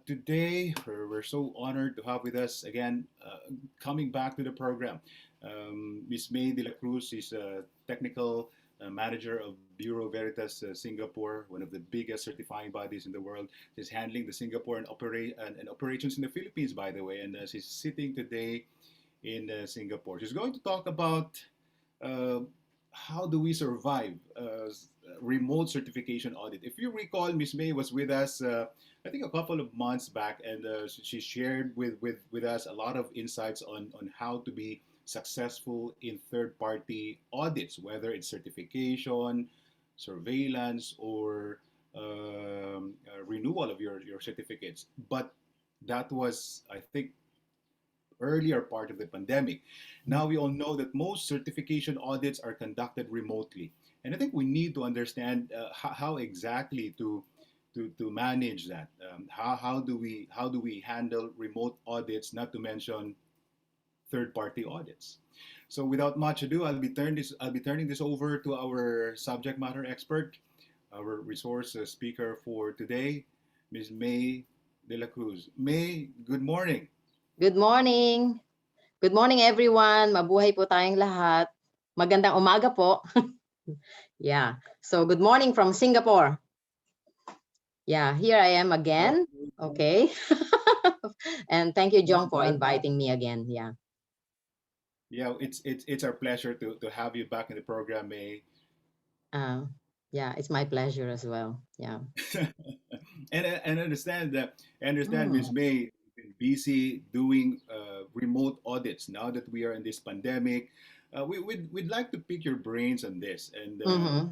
Today, we're so honored to have with us again, coming back to the program. Ms. May de la Cruz is a technical manager of Bureau Veritas Singapore, one of the biggest certifying bodies in the world. She's handling the Singapore and operations in the Philippines, by the way, and she's sitting today in Singapore. She's going to talk about uh, how do we survive remote certification audit. If you recall, Miss May was with us, I think, a couple of months back, and she shared with us a lot of insights on how to be successful in third-party audits, whether it's certification, surveillance, or renewal of your certificates. But that was, I think, earlier part of the pandemic. Now we all know that most certification audits are conducted remotely. And I think we need to understand how exactly to manage that. How do we handle remote audits, not to mention third party audits? So without much ado, I'll be turning this over to our subject matter expert, our resource speaker for today, Ms. May de la Cruz. May, good morning. Good morning. Good morning, everyone. Mabuhay po tayong lahat. Magandang umaga po. Yeah. So good morning from Singapore. Yeah, here I am again. Okay. And thank you, John, for inviting me again. Yeah. Yeah, it's our pleasure to have you back in the program, May. Uh, yeah, it's my pleasure as well. Yeah. And I understand Ms. Mm, May been busy doing remote audits now that we are in this pandemic. We'd like to pick your brains on this, and mm-hmm.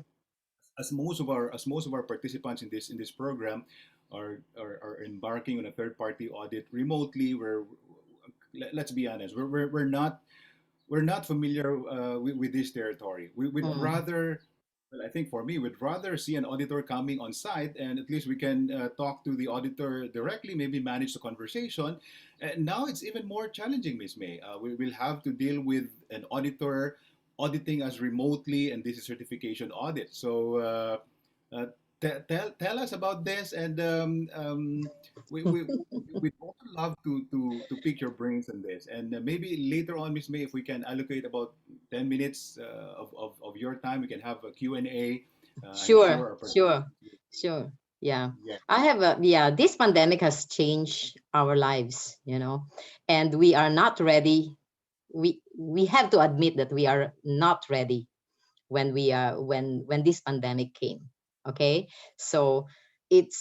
as most of our participants in this program are embarking on a third party audit remotely, where let's be honest, we're not familiar with this territory. We'd Mm, rather, well, I think for me, we'd rather see an auditor coming on site, and at least we can talk to the auditor directly, maybe manage the conversation. And now it's even more challenging, Miss May. We will have to deal with an auditor auditing us remotely, and this is certification audit. So uh, tell us about this, and we'd also love to pick your brains on this. And maybe later on, Miss May, if we can allocate about 10 minutes of your time, we can have a Q&A. I'm sure, sure our sure, participants will. sure. Yeah. Yeah. Yeah, this pandemic has changed our lives, and we are not ready. We have to admit that we are not ready when this pandemic came. Okay, so it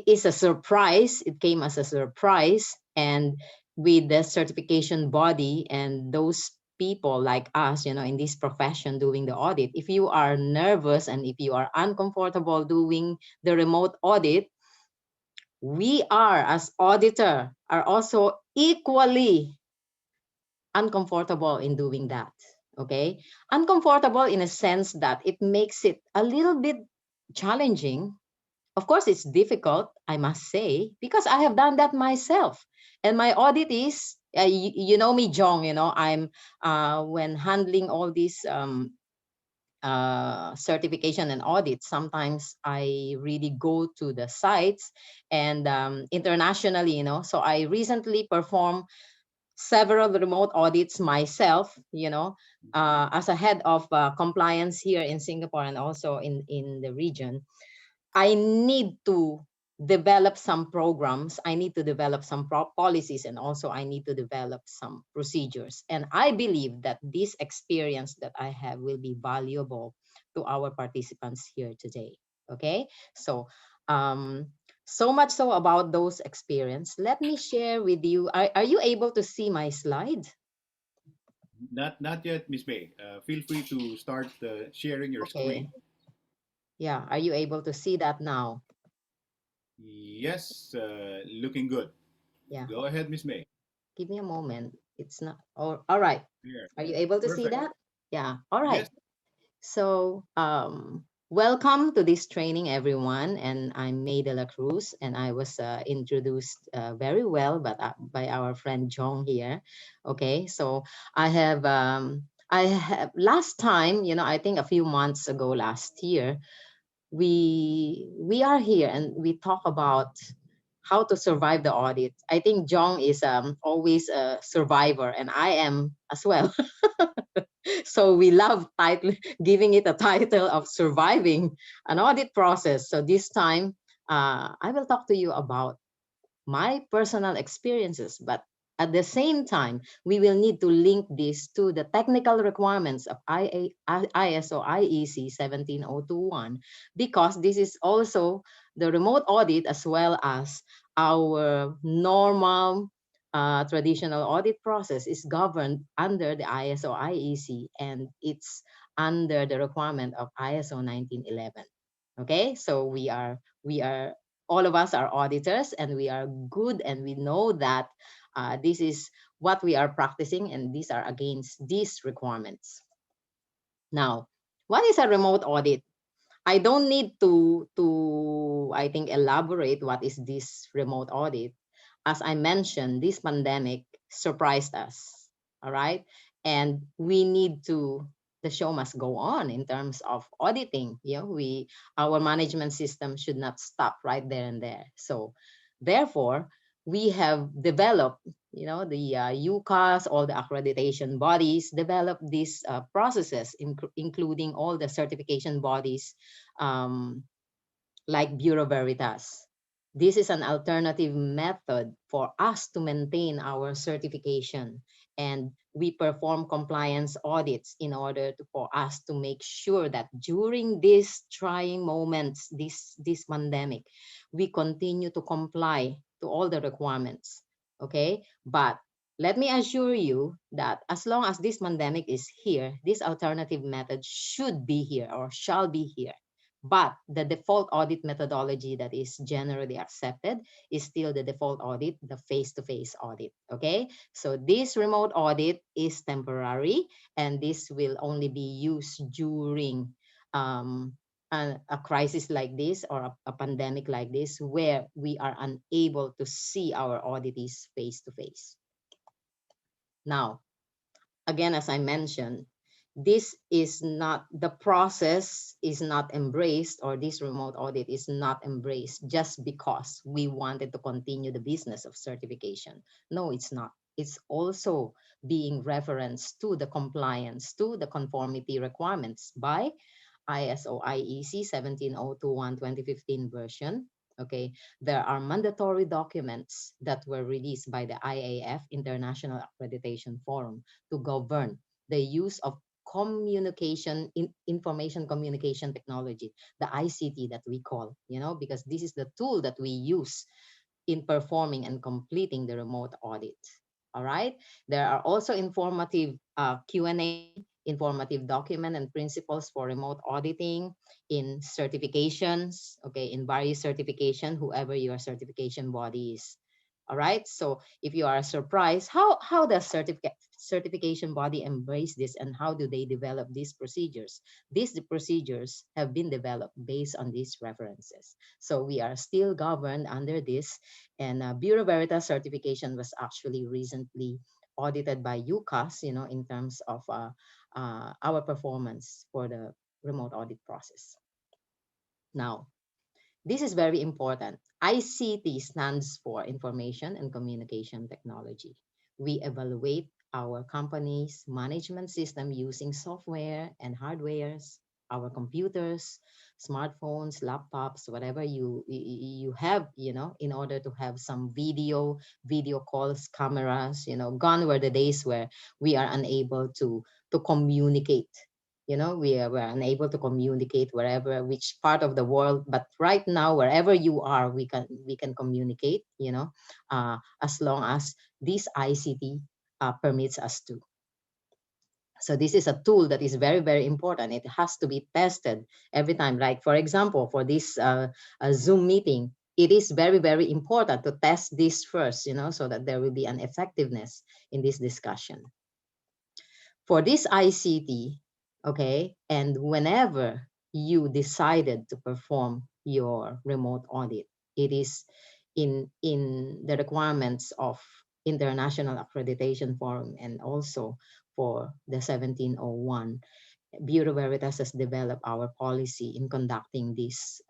is a surprise. It came as a surprise, and with the certification body and those people like us, in this profession doing the audit, if you are nervous and if you are uncomfortable doing the remote audit, we are as auditor are also equally uncomfortable in doing that. Okay, uncomfortable in a sense that it makes it a little bit challenging. Of course it's difficult, I must say, because I have done that myself. And my audit is you know me, Jong, I'm when handling all these certification and audit, sometimes I really go to the sites and internationally, so I recently performed several remote audits myself, as a head of compliance here in Singapore and also in the region. I need to develop some programs. I need to develop some policies, and also I need to develop some procedures. And I believe that this experience that I have will be valuable to our participants here today. Okay, so um, so much so about those experience. Let me share with you. Are you able to see my slide? Not yet, Miss May. Feel free to start sharing your screen. Okay. Yeah. Are you able to see that now? Yes, looking good. Yeah. Go ahead, Miss May. Give me a moment. It's not. Oh, all right. There. Are you able to see Perfect. that? Yeah. All right. Yes. So, welcome to this training, everyone. And I'm May de la Cruz, and I was introduced very well, by our friend Jong here. Okay. So I have last time, I think a few months ago, last year, we are here and we talk about how to survive the audit. I think Jong is always a survivor, and I am as well. So we love title, giving it a title of surviving an audit process. So this time, I will talk to you about my personal experiences, but at the same time, we will need to link this to the technical requirements of ISO IEC 17021, because this is also the remote audit as well as our normal traditional audit process is governed under the ISO IEC, and it's under the requirement of ISO 1911. Okay, so we are all of us are auditors, and we are good, and we know that this is what we are practicing, and these are against these requirements. Now, what is a remote audit? I don't need to I think elaborate what is this remote audit. As I mentioned, this pandemic surprised us. All right. And we need to, the show must go on in terms of auditing. Our management system should not stop right there and there. So therefore, we have developed, the UCAS, all the accreditation bodies develop these processes, including all the certification bodies, um, like Bureau Veritas. This is an alternative method for us to maintain our certification, and we perform compliance audits in order for us to make sure that during these trying moments, this pandemic, we continue to comply to all the requirements. Okay, but let me assure you that as long as this pandemic is here, this alternative method should be here or shall be here, but the default audit methodology that is generally accepted is still the default audit, the face-to-face audit. Okay, so this remote audit is temporary, and this will only be used during a crisis like this, or a pandemic like this, where we are unable to see our auditees face-to-face. Now, again, as I mentioned, this is not, the process is not embraced, or this remote audit is not embraced just because we wanted to continue the business of certification. No, it's not. It's also being referenced to the compliance, to the conformity requirements by ISO IEC 17021 2015 version. Okay, there are mandatory documents that were released by the IAF, International Accreditation Forum, to govern the use of information communication technology, the ICT that we call, because this is the tool that we use in performing and completing the remote audit. All right. There are also informative Q&A, informative document and principles for remote auditing in certifications, okay, in various certification, whoever your certification body is. All right. So if you are surprised, how does certification body embrace this, and how do they develop these procedures? These procedures have been developed based on these references. So we are still governed under this, and Bureau Veritas certification was actually recently audited by UCAS, in terms of our performance for the remote audit process. Now, this is very important. ICT stands for Information and Communication Technology. We evaluate our company's management system using software and hardwares, our computers, smartphones, laptops, whatever you have, in order to have some video calls, cameras. Gone were the days where we are unable to communicate. We're unable to communicate wherever, which part of the world, but right now, wherever you are, we can communicate, as long as this ICT permits us to. So this is a tool that is very, very important. It has to be tested every time. Like, for example, for this Zoom meeting, it is very, very important to test this first, so that there will be an effectiveness in this discussion. For this ICT, okay, and whenever you decided to perform your remote audit, it is in the requirements of International Accreditation Forum, and also for the 1701. Bureau Veritas has developed our policy in conducting these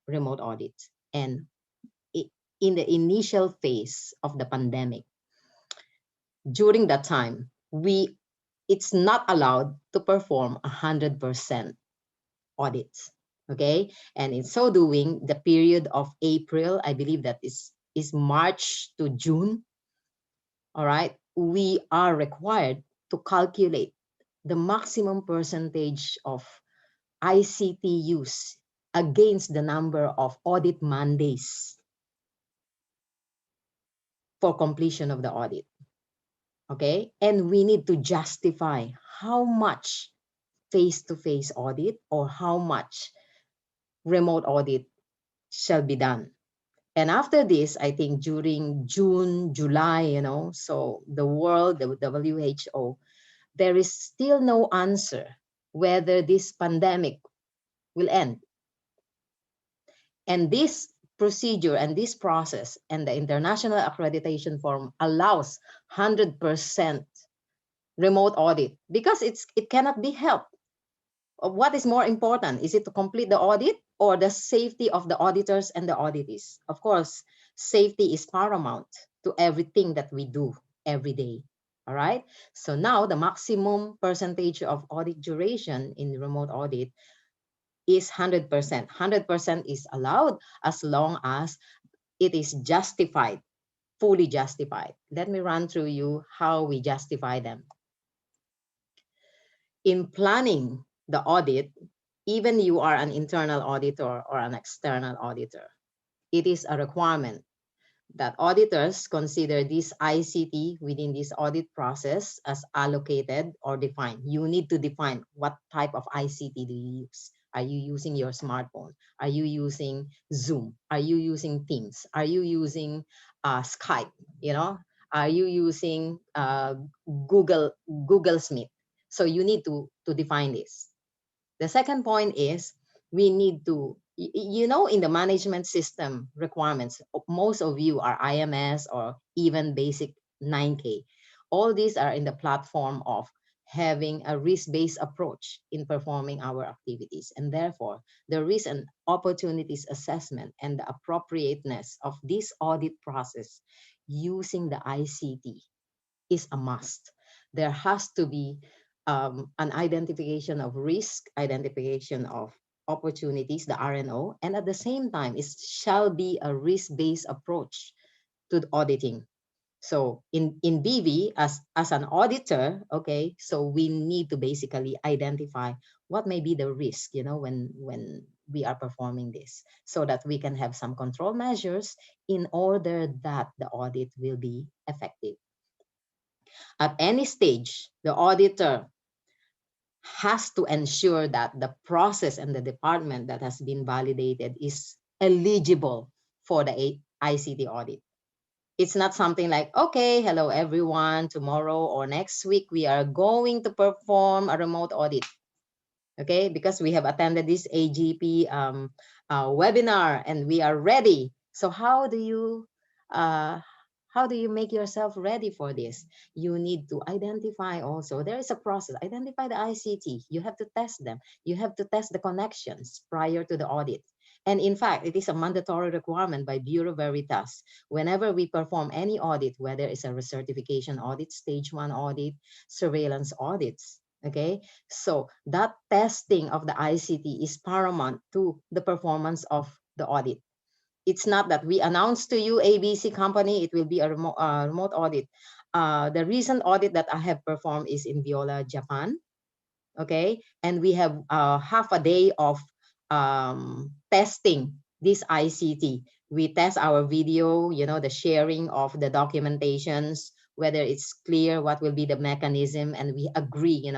remote audits. And in the initial phase of the pandemic. During that time, it's not allowed to perform 100% audits. Okay, and in so doing, the period of April, I believe that is March to June. All right, we are required to calculate the maximum percentage of ICT use against the number of audit man-days for completion of the audit. Okay, and we need to justify how much face-to-face audit or how much remote audit shall be done. And after this, I think during June, July, so the world, the WHO, there is still no answer whether this pandemic will end. And this procedure and this process and the international accreditation form allows 100% remote audit because it cannot be helped. What is more important? Is it to complete the audit or the safety of the auditors and the auditees? Of course, safety is paramount to everything that we do every day. All right. So now the maximum percentage of audit duration in remote audit is 100%. 100% is allowed as long as it is justified, fully justified. Let me run through you how we justify them. In planning the audit, even you are an internal auditor or an external auditor, it is a requirement that auditors consider this ICT within this audit process as allocated or defined. You need to define what type of ICT do you use. Are you using your smartphone? Are you using Zoom? Are you using Teams? Are you using Skype? Are you using Google Meet? So you need to define this. The second point is we need to, in the management system requirements, most of you are IMS or even basic 9K. All these are in the platform of having a risk-based approach in performing our activities. And therefore, the risk and opportunities assessment and the appropriateness of this audit process using the ICT is a must. There has to be an identification of risk, identification of opportunities, the RNO, and at the same time, it shall be a risk-based approach to the auditing. So in BV, as an auditor, okay, so we need to basically identify what may be the risk, when we are performing this, so that we can have some control measures in order that the audit will be effective. At any stage, the auditor has to ensure that the process and the department that has been validated is eligible for the ICT audit. It's not something like, okay, hello everyone, tomorrow or next week we are going to perform a remote audit. Okay, because we have attended this AGP webinar and we are ready. So how do you make yourself ready for this? You need to identify also, there is a process, identify the ICT. You have to test them. You have to test the connections prior to the audit. And in fact, it is a mandatory requirement by Bureau Veritas. Whenever we perform any audit, whether it's a recertification audit, stage 1 audit, surveillance audits, okay? So that testing of the ICT is paramount to the performance of the audit. It's not that we announce to you, ABC company, it will be a remote audit. The recent audit that I have performed is in Viola, Japan. Okay, and we have half a day of testing this ICT. We test our video, the sharing of the documentations, whether it's clear what will be the mechanism, and we agree,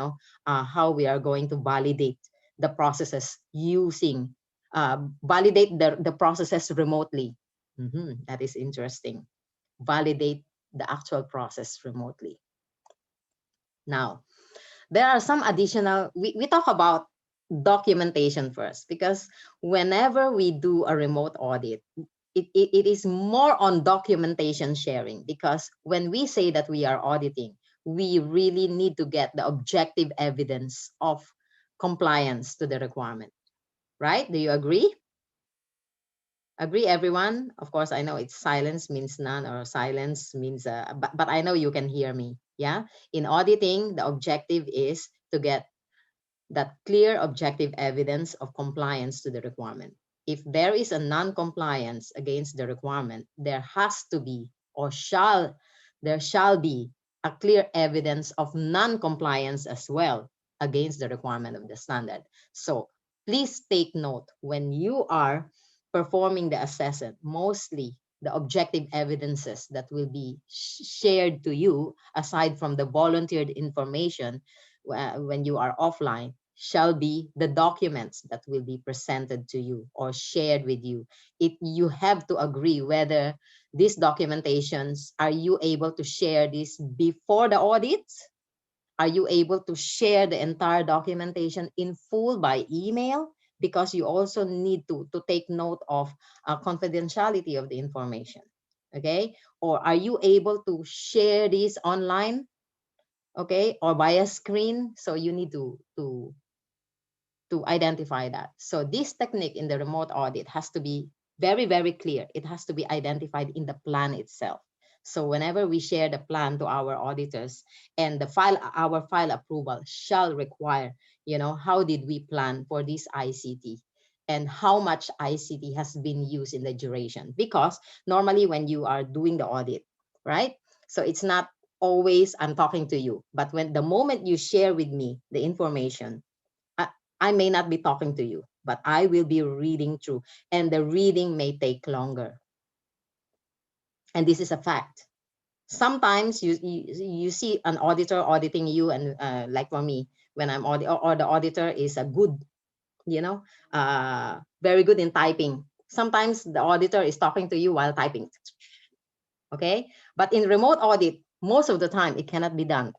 how we are going to validate the processes using, validate the processes remotely. That is interesting. Validate the actual process remotely. Now, there are some additional, we talk about documentation first, because whenever we do a remote audit, it is more on documentation sharing, because when we say that we are auditing, we really need to get the objective evidence of compliance to the requirement, right? Do you agree? Agree, everyone? Of course, I know it's silence means none, or silence means, but I know you can hear me. Yeah. In auditing, the objective is to get that clear objective evidence of compliance to the requirement. If there is a non-compliance against the requirement, there has to be, or there shall be, a clear evidence of non-compliance as well against the requirement of the standard. So please take note when you are performing the assessment, mostly the objective evidences that will be shared to you, aside from the volunteered information when you are offline, shall be the documents that will be presented to you or shared with you. You have to agree whether these documentations, are you able to share this before the audit? Are you able to share the entire documentation in full by email? Because you also need to take note of confidentiality of the information. Okay. Or are you able to share this online? Okay. Or by a screen? So you need to identify that. So this technique in the remote audit has to be very, very clear. It has to be identified in the plan itself. So whenever we share the plan to our auditors, and our file approval shall require, how did we plan for this ICT and how much ICT has been used in the duration? Because normally when you are doing the audit, right? So it's not always I'm talking to you, but when the moment you share with me the information, I, I may not be talking to you, but I will be reading through, and the reading may take longer. And this is a fact. Sometimes you see an auditor auditing you, and like for me, when I'm or the auditor is a good, very good in typing. Sometimes the auditor is talking to you while typing. Okay, but in remote audit, most of the time it cannot be done.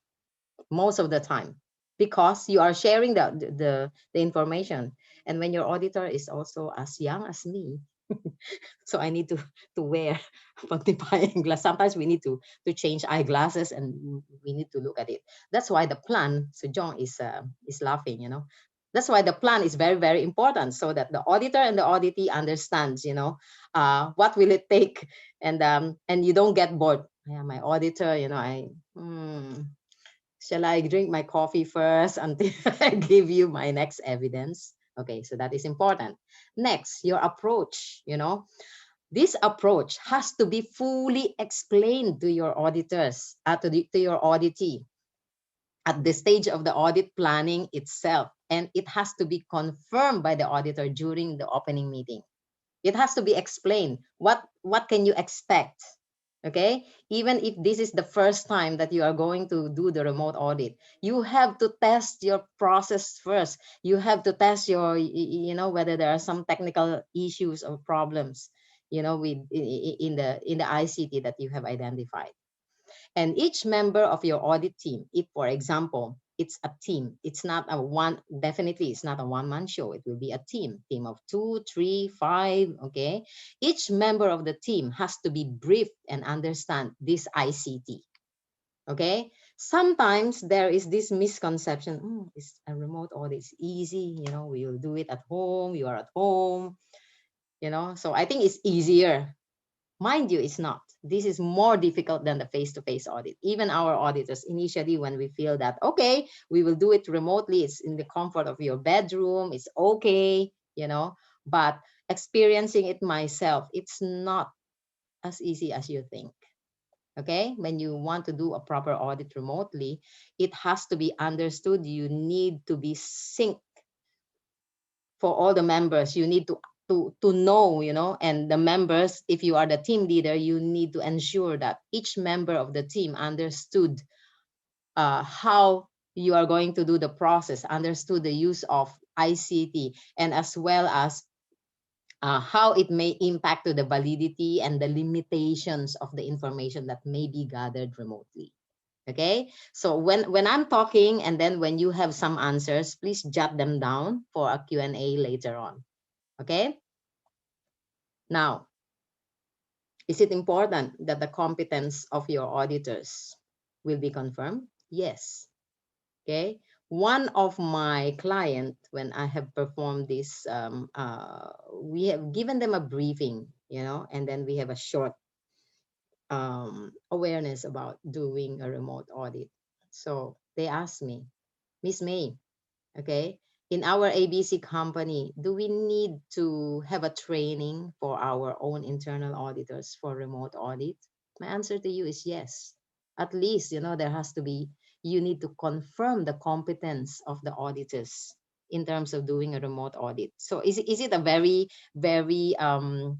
Most of the time, because you are sharing the information, and when your auditor is also as young as me, so I need to wear magnifying glass. Sometimes we need to change eyeglasses, and we need to look at it. That's why the plan, so John is laughing, that's why the plan is very, very important, so that the auditor and the auditee understands, what will it take, and you don't get bored. Yeah, my auditor, shall I drink my coffee first until I give you my next evidence? Okay, so that is important. Next, your approach, this approach has to be fully explained to your auditors, to your auditee at the stage of the audit planning itself. And it has to be confirmed by the auditor during the opening meeting. It has to be explained. What can you expect? Okay, even if this is the first time that you are going to do the remote audit, you have to test your process first. You have to test whether there are some technical issues or problems, with in the ICT that you have identified. And each member of your audit team, if for example it's a team, it's not a one, definitely it's not a one-man show, it will be a team of 2, 3, 5. Okay, each member of the team has to be briefed and understand this ICT. Okay, sometimes there is this misconception, it's a remote audit, it's easy, we will do it at home, you are at home, so I think it's easier. Mind you, it's not. This is more difficult than the face-to-face audit. Even our auditors, initially, when we feel that, okay, we will do it remotely, it's in the comfort of your bedroom, it's okay, but experiencing it myself, it's not as easy as you think. Okay, when you want to do a proper audit remotely, it has to be understood. You need to be synced for all the members. You need to know, and the members, if you are the team leader, you need to ensure that each member of the team understood how you are going to do the process, understood the use of ICT, and as well as how it may impact to the validity and the limitations of the information that may be gathered remotely. Okay, so when I'm talking, and then when you have some answers, please jot them down for a Q&A later on. Okay, now, is it important that the competence of your auditors will be confirmed? Yes. Okay. One of my client, when I have performed this, we have given them a briefing, and then we have a short awareness about doing a remote audit. So they asked me, Miss May, okay, in our ABC company, do we need to have a training for our own internal auditors for remote audit? My answer to you is yes. At least, there has to be, you need to confirm the competence of the auditors in terms of doing a remote audit. So is it a very, very um,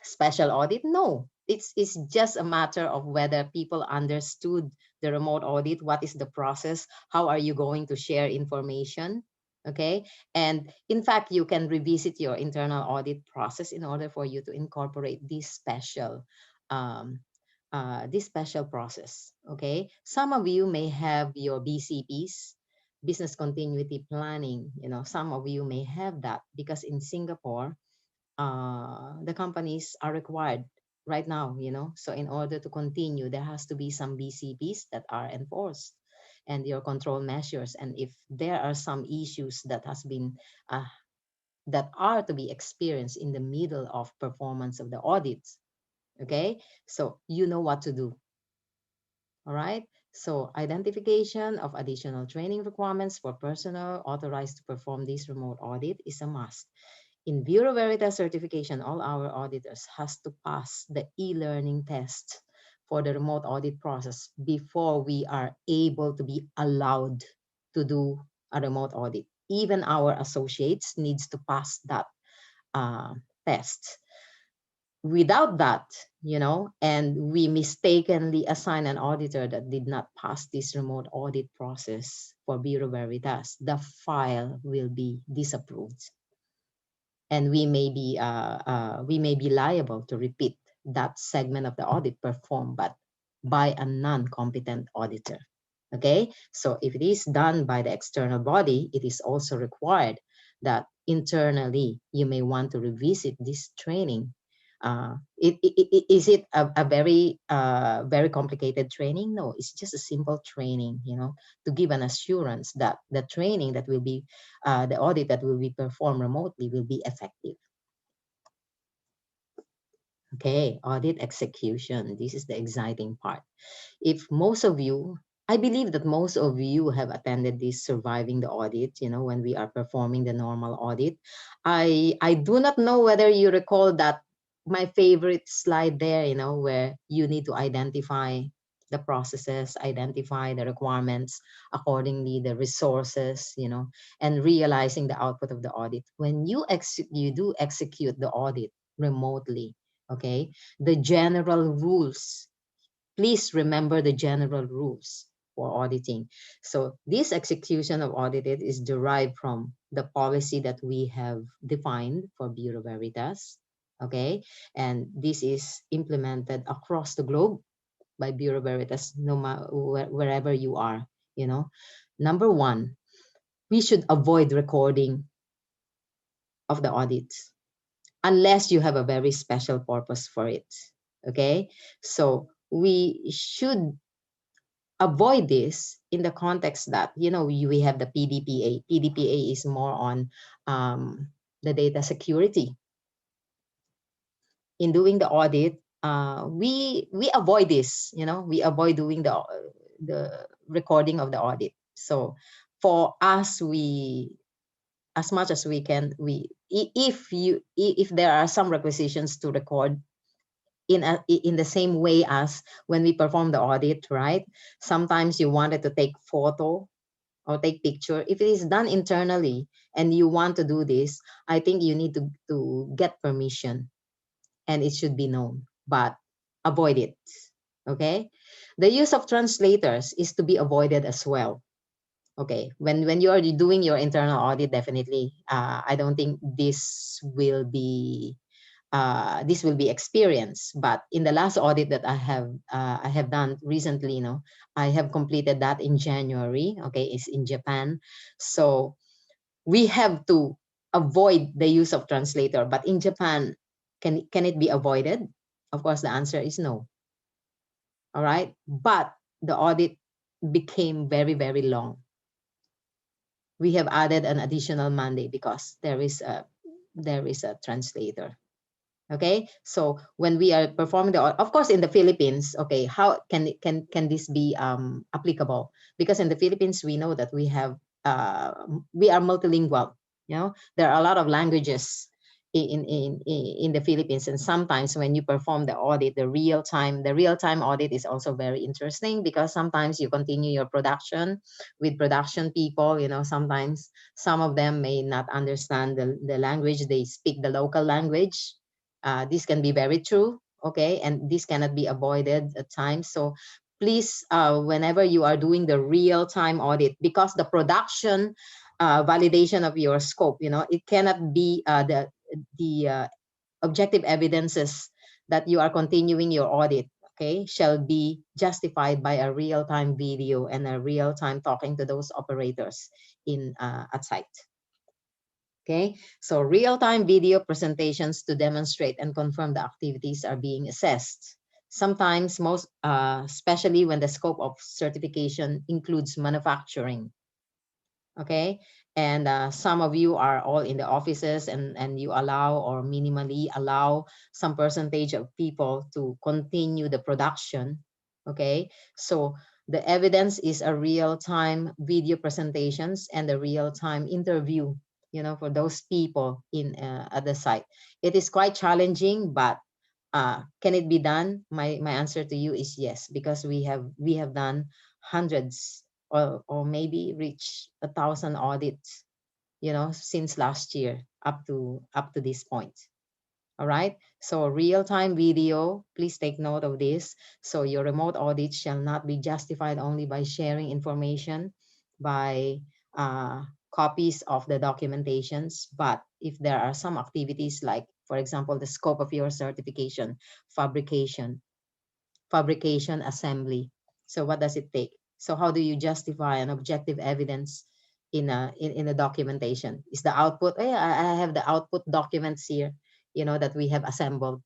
special audit? No, it's just a matter of whether people understood the remote audit. What is the process? How are you going to share information? Okay. And in fact, you can revisit your internal audit process in order for you to incorporate um, this special process. Okay. Some of you may have your BCPs, business continuity planning. Some of you may have that because in Singapore, the companies are required right now. So in order to continue, there has to be some BCPs that are enforced, and your control measures. And if there are some issues that has been that are to be experienced in the middle of performance of the audits, okay, so you know what to do. All right. So identification of additional training requirements for personnel authorized to perform this remote audit is a must. In Bureau Veritas certification, all our auditors has to pass the e-learning test for the remote audit process before we are able to be allowed to do a remote audit. Even our associates needs to pass that uh, test. Without that, and we mistakenly assign an auditor that did not pass this remote audit process for Bureau Veritas, the file will be disapproved, and we may be liable to repeat that segment of the audit performed but by a non-competent auditor. Okay, so if it is done by the external body, it is also required that internally you may want to revisit this training. Is it a very very complicated training? No, it's just a simple training, to give an assurance that the training that will be the audit that will be performed remotely will be effective. Okay, audit execution. This is the exciting part. If most of you, I believe that most of you have attended this surviving the audit, when we are performing the normal audit. I do not know whether you recall that my favorite slide there, where you need to identify the processes, identify the requirements, accordingly the resources, and realizing the output of the audit. When you do execute the audit remotely, okay, the general rules, please remember the general rules for auditing. So this execution of audited is derived from the policy that we have defined for Bureau Veritas. Okay, and this is implemented across the globe by Bureau Veritas, no matter wherever you are. Number one, we should avoid recording of the audits unless you have a very special purpose for it. Okay, so we should avoid this in the context that we have the PDPA. PDPA is more on the data security. In doing the audit, we avoid this. We avoid doing the recording of the audit. So for us, we, as much as we can, if there are some requisitions to record in the same way as when we perform the audit, right? Sometimes you wanted to take photo or take picture. If it is done internally and you want to do this, I think you need to get permission, and it should be known, but avoid it. Okay. The use of translators is to be avoided as well. Okay, when you are doing your internal audit, definitely, I don't think this will be experienced. But in the last audit that I have done recently, I have completed that in January. Okay, it's in Japan, so we have to avoid the use of translator. But in Japan, can it be avoided? Of course, the answer is no. All right, but the audit became very, very long. We have added an additional Monday because there is a translator. Okay, so when we are performing the, of course, in the Philippines, okay, how can this be applicable? Because in the Philippines, we know that we are multilingual. You know, there are a lot of languages in the Philippines, and sometimes when you perform the audit, the real time audit is also very interesting, because sometimes you continue your production with production people. You know, sometimes some of them may not understand the language, they speak the local language. This can be very true, okay, and this cannot be avoided at times. So please, whenever you are doing the real-time audit, because the production validation of your scope, you know, it cannot be the objective evidences that you are continuing your audit, okay, shall be justified by a real-time video and a real-time talking to those operators in at site. Okay, so real-time video presentations to demonstrate and confirm the activities are being assessed. Sometimes, especially when the scope of certification includes manufacturing. Okay, and some of you are all in the offices, and you allow or minimally allow some percentage of people to continue the production. Okay, so the evidence is a real-time video presentations and a real-time interview, you know, for those people in at the site. It is quite challenging, but can it be done? My answer to you is yes, because we have done hundreds, or maybe reach 1,000 audits, you know, since last year up to this point. All right, so real-time video, please take note of this. So your remote audit shall not be justified only by sharing information by copies of the documentations, but if there are some activities, like for example the scope of your certification, fabrication, assembly. So what does it take? So how do you justify an objective evidence in a documentation? Is the output, I have the output documents here, you know, that we have assembled.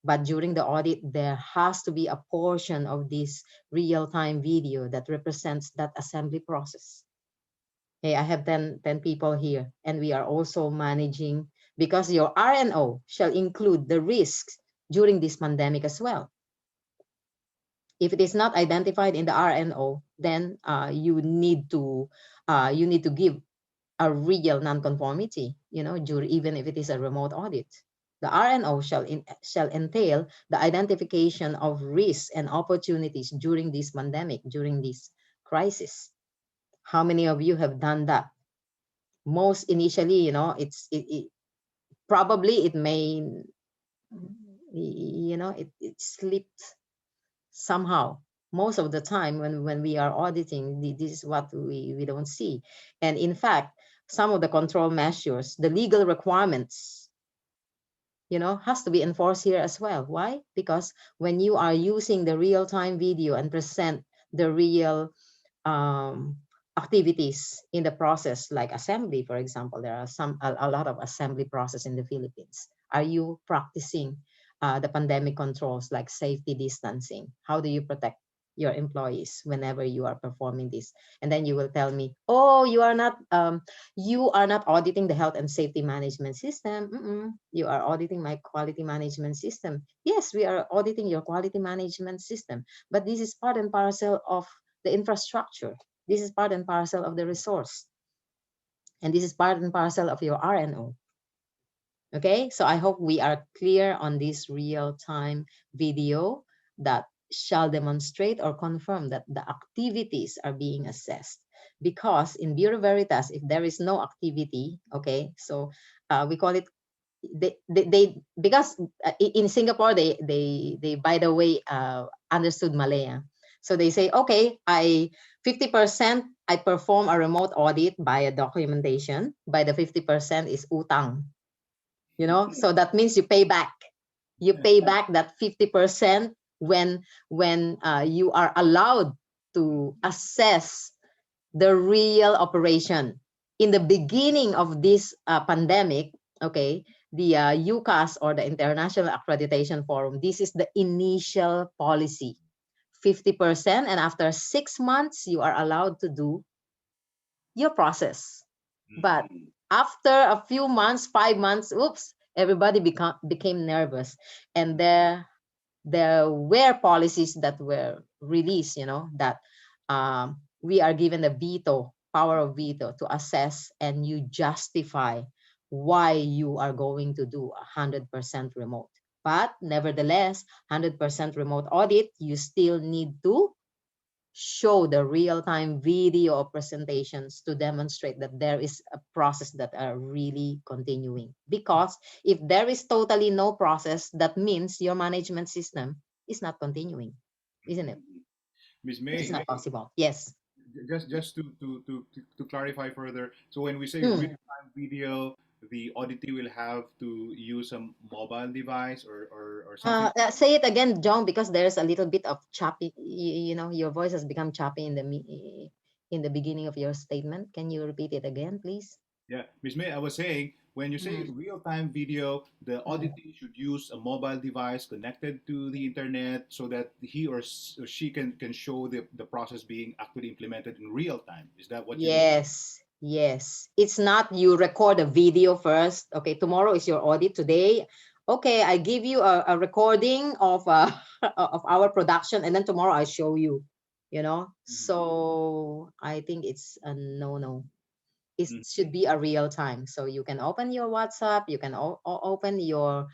But during the audit, there has to be a portion of this real-time video that represents that assembly process. Hey, I have 10 people here, and we are also managing, because your RNO shall include the risks during this pandemic as well. If it is not identified in the RNO, then you need to give a real nonconformity, you know, even if it is a remote audit. The RNO shall entail the identification of risks and opportunities during this pandemic, during this crisis. How many of you have done that? Most initially, you know, it probably it may, you know, it slipped somehow. Most of the time when we are auditing, this is what we don't see. And in fact, some of the control measures, the legal requirements, you know, has to be enforced here as well. Why? Because when you are using the real-time video and present the real activities in the process, like assembly, for example, there are a lot of assembly process in the Philippines. Are you practicing the pandemic controls, like safety distancing? How do you protect your employees whenever you are performing this? And then you will tell me, oh, you are not auditing the health and safety management system. You are auditing my quality management system. Yes, we are auditing your quality management system, but this is part and parcel of the infrastructure. This is part and parcel of the resource. And this is part and parcel of your RNO. Okay, so I hope we are clear on this real-time video that shall demonstrate or confirm that the activities are being assessed. Because in Bureau Veritas, if there is no activity, okay, so we call it, they because in Singapore, they by the way, understood Malaya. So they say, okay, 50% I perform a remote audit by a documentation, by the 50% is utang. You know, so that means you pay back that 50% when you are allowed to assess the real operation. In the beginning of this pandemic, okay, the UCAS, or the International Accreditation Forum, this is the initial policy 50%, and after 6 months, you are allowed to do your process. But Mm. after a few months, 5 months, oops, everybody became nervous. And there were policies that were released, that we are given the veto, power of veto to assess, and you justify why you are going to do 100% remote. But nevertheless, 100% remote audit, you still need to show the real-time video presentations to demonstrate that there is a process that are really continuing. Because if there is totally no process, that means your management system is not continuing, isn't it? Miss It is May, not possible. Yes. just to clarify further, so when we say Mm. real-time video, the auditee will have to use a mobile device or something. Say it again, John, because there's a little bit of choppy. Your voice has become choppy in the beginning of your statement. Can you repeat it again, please? Yeah, Miss May, I was saying when you say Mm. real-time video, the Mm. auditee should use a mobile device connected to the internet so that he or she can show the process being actually implemented in real time. Is that what you mean? Yes, yes. It's not you record a video first. Okay, tomorrow is your audit. Today, okay, I give you a recording of of our production, and then tomorrow I show you. Mhm. So I think it's a no-no. It Mhm. should be a real time, so you can open your WhatsApp, you can open your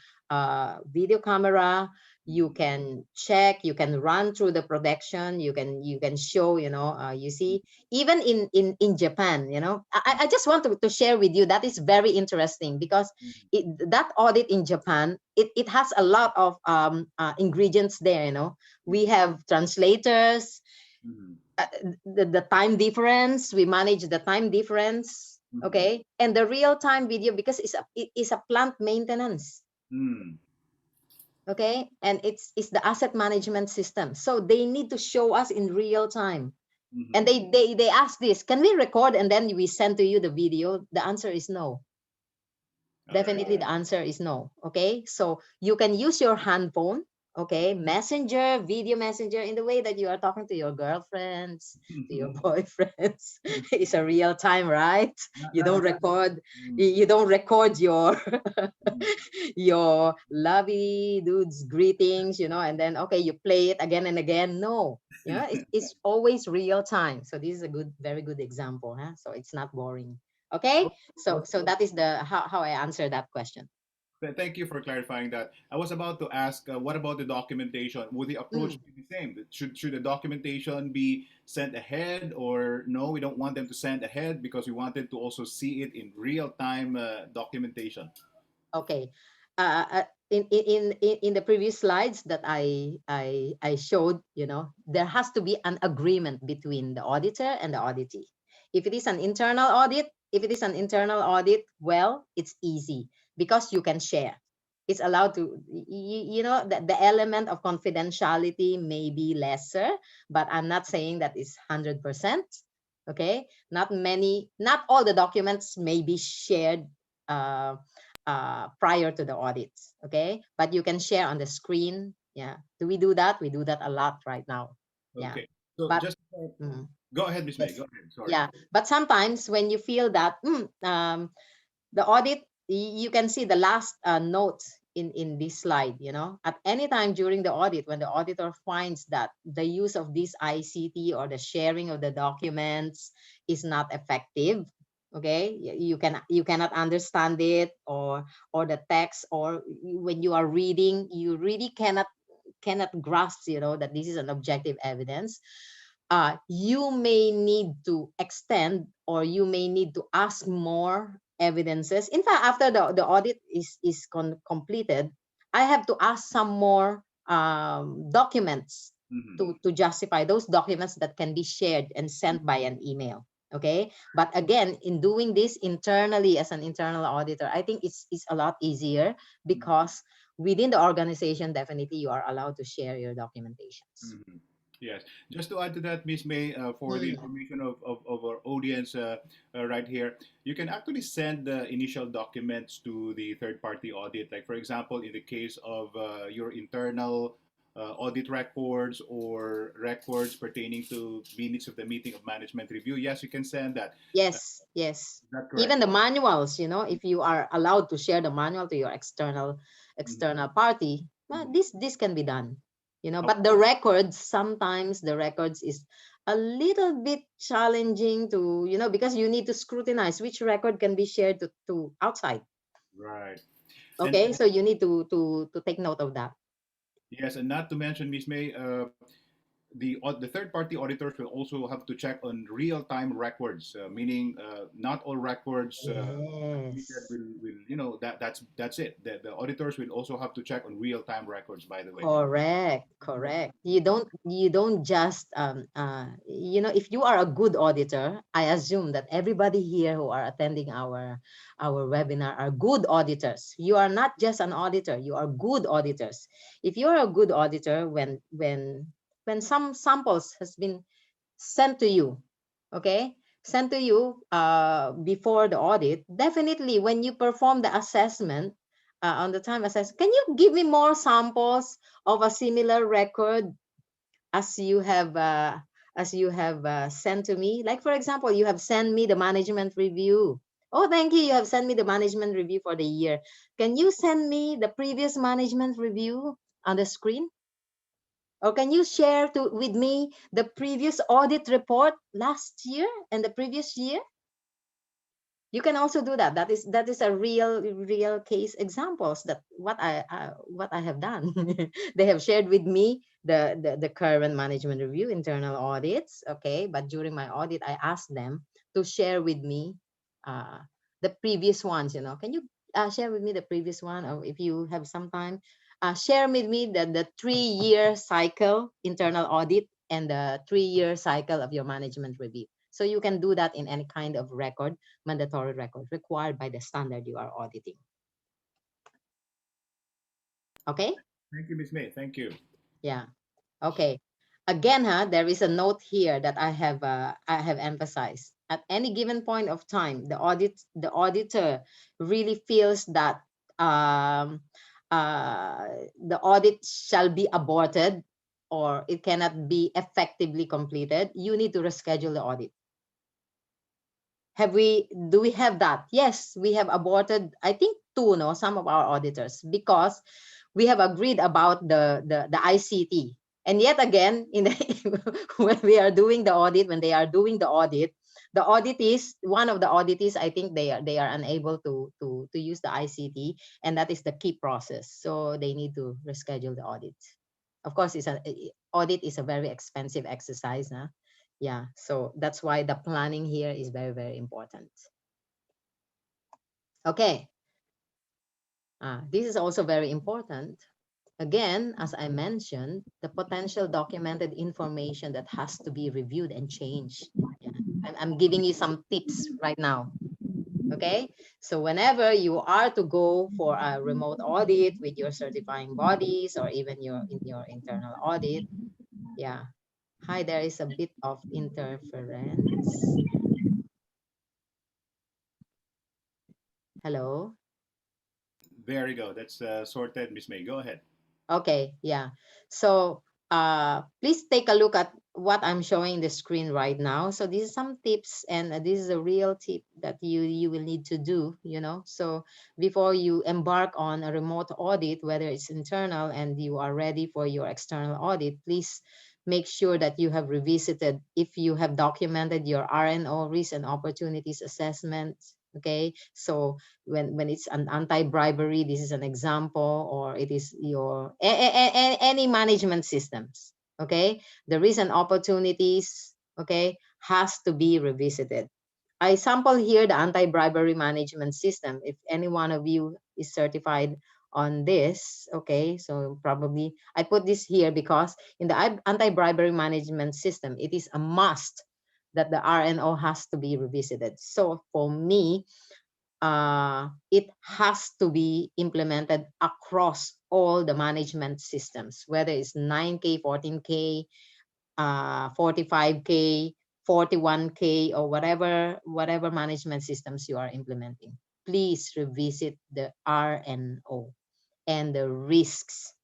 video camera, you Mhm. can check, you can run through the production, you can show, you see, even in Japan, I just want to share with you that is very interesting, because Mhm. that audit in Japan, it has a lot of ingredients there. We Mhm. have translators, Mhm. uh, the time difference, we manage the time difference, Mhm. okay, and the real time video, because it is a plant maintenance, Mhm. okay, and it's the asset management system, so they need to show us in real time. And Mhm. they ask this, can we record and then we send to you the video? The answer is no. All right. Definitely the answer is no. Okay. So you can use your handphone, okay, messenger, video messenger, in the way that you are talking to your girlfriends, to your boyfriends. It's a real time, right? You Not don't exactly. record, Mm. you don't record your Mhm. your lovey dudes greetings, and then okay, you play it again and again. No. Yeah, it's always real time. So this is a very good example, huh? So it's not boring. Okay, so Okay. so that is the how I answer that question. Thank you for clarifying that. I was about to ask, what about the documentation? Would the approach Mm. be the same? Should the documentation be sent ahead, or no? We don't want them to send ahead because we wanted to also see it in real time documentation. Okay. In the previous slides that I showed, there has to be an agreement between the auditor and the auditee. If it is an internal audit, well, it's easy because you can share. It's allowed to, the element of confidentiality may be lesser, but I'm not saying that it's 100%. Okay. Not all the documents may be shared uh, prior to the audits. Okay, but you can share on the screen. Yeah, do we do that? We do that a lot right now. Yeah, Okay. So but just mm, go ahead, Miss May. yes, Go ahead. Sorry. yeah, but sometimes when you feel that the audit, you can see the last note in this slide. At any time during the audit, when the auditor finds that the use of this ICT or the sharing of the documents is not effective, okay, you cannot understand it, or the text, or when you are reading, you really cannot grasp, that this is an objective evidence. You may need to extend, or you may need to ask more evidences. In fact, after the audit is completed, I have to ask some more documents Hmm. to justify those documents that can be shared and sent by an email. Okay. But again, in doing this internally as an internal auditor, I think it's a lot easier, because within the organization, definitely you are allowed to share your documentations. Hmm. Yes. Just to add to that, Miss May, for the Mm. information of our audience right here, you can actually send the initial documents to the third party audit. Like, for example, in the case of your internal audit records or records pertaining to minutes of the meeting of management review, yes, you can send that. Yes, yes. Is that Even correct? the manuals, if you are allowed to share the manual to your Mhm. external party, well, Mhm. this can be done. Oh, But the records, sometimes the records is a little bit challenging to, because you need to scrutinize which record can be shared to outside. right. Okay, so you need to take note of that. Yes, and not to mention, Miss May, the third-party auditors will also have to check on real-time records, meaning not all records completed Yes. will that's it. The auditors will also have to check on real-time records. By the way. Correct, correct. You don't just if you are a good auditor, I assume that everybody here who are attending our webinar are good auditors. You are not just an auditor, you are good auditors. If you are a good auditor, when some samples has been sent to you, okay, sent to you before the audit, definitely when you perform the assessment, on the time assessment, can you give me more samples of a similar record as you have sent to me? Like, for example, you have sent me the management review. Oh, thank you, you have sent me the management review for the year. Can you send me the previous management review on the screen? Or can you share with me the previous audit report last year and the previous year? You can also do that. That is a real case examples that what I have done. They have shared with me the current management review, internal audits. Okay, but during my audit, I asked them to share with me uh, the previous ones. Can you share with me the previous one, or if you have some time, share with me the 3-year cycle internal audit and the 3-year cycle of your management review. So you can do that in any kind of record, mandatory record required by the standard you are auditing. Okay? Thank you, Miss May. Thank you. Yeah. Okay. Again, there is a note here that I have emphasized. At any given point of time, the auditor really feels that the audit shall be aborted or it cannot be effectively completed. You need to reschedule the audit. Do we have that? Yes, we have aborted, I think, two, no, some of our auditors, because we have agreed about the ICT. And yet again, when we are doing the audit, when they are doing the audit is one of the auditees, I think they are unable to use the ICT, and that is the key process. So they need to reschedule the audit. Of course, audit is a very expensive exercise, huh? Yeah, so that's why the planning here is very, very important. Okay, this is also very important. Again, as I mentioned, the potential documented information that has to be reviewed and changed. Yeah. I'm giving you some tips right now. Okay, so whenever you are to go for a remote audit with your certifying bodies or even in your internal audit, yeah. Hi, there is a bit of interference. Hello. There you go. That's sorted, Miss May. Go ahead. Okay, yeah. So please take a look at what I'm showing the screen right now. So these are some tips, and this is a real tip that you will need to do, So before you embark on a remote audit, whether it's internal and you are ready for your external audit, please make sure that you have revisited if you have documented your RNO, risk and opportunities assessment. Okay, so when it's an anti-bribery, this is an example, or it is your any management systems. Okay, the risk and opportunities, okay, has to be revisited. I sample here the anti-bribery management system. If any one of you is certified on this, okay, so probably I put this here because in the anti-bribery management system, it is a must that the RNO has to be revisited. So for me, it has to be implemented across all the management systems, whether it's 9K, 14K, 45K, 41K, or whatever management systems you are implementing. Please revisit the RNO and the risks.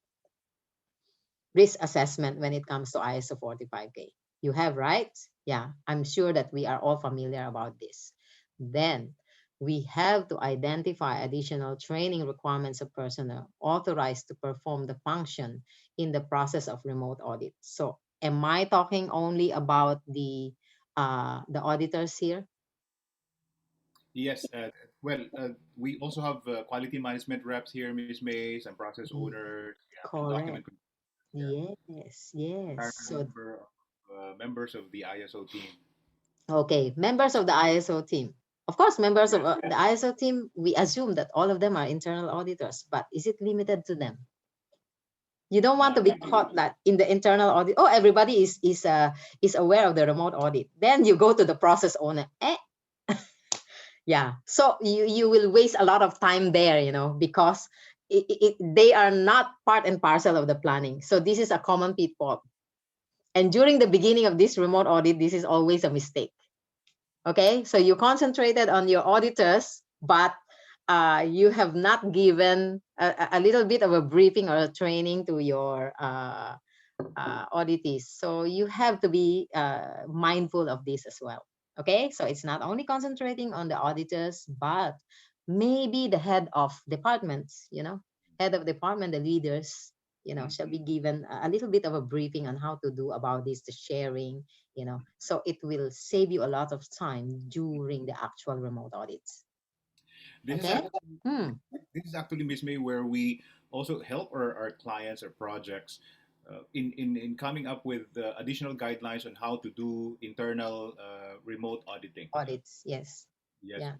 risk assessment when it comes to ISO 45K. You have, right? Yeah, I'm sure that we are all familiar about this. Then we have to identify additional training requirements of personnel authorized to perform the function in the process of remote audit. So am I talking only about the auditors here? Yes. Well, we also have quality management reps here, Miss May, some process Mm, owners, yeah, some document, correct. Yes, entire yes. So members of the ISO team. okay, members of the ISO team. Of course, members Yeah. of the ISO team, we assume that all of them are internal auditors, but is it limited to them? You don't want to be Actually, caught that in the internal audit. Oh, everybody is aware of the remote audit. Then you go to the process owner. Yeah. So you will waste a lot of time there, because they are not part and parcel of the planning. So this is a common pitfall. And during the beginning of this remote audit, this is always a mistake. Okay, so you concentrated on your auditors, but you have not given a little bit of a briefing or a training to your auditees. So you have to be mindful of this as well. Okay, so it's not only concentrating on the auditors, but maybe the head of departments, head of department, the leaders, shall be given a little bit of a briefing on how to do about this, the sharing, so it will save you a lot of time during the actual remote audits. this is Okay. actually Hmm. Miss May, where we also help our clients or projects in coming up with additional guidelines on how to do internal remote auditing. Audits, yes. Yes, Yeah.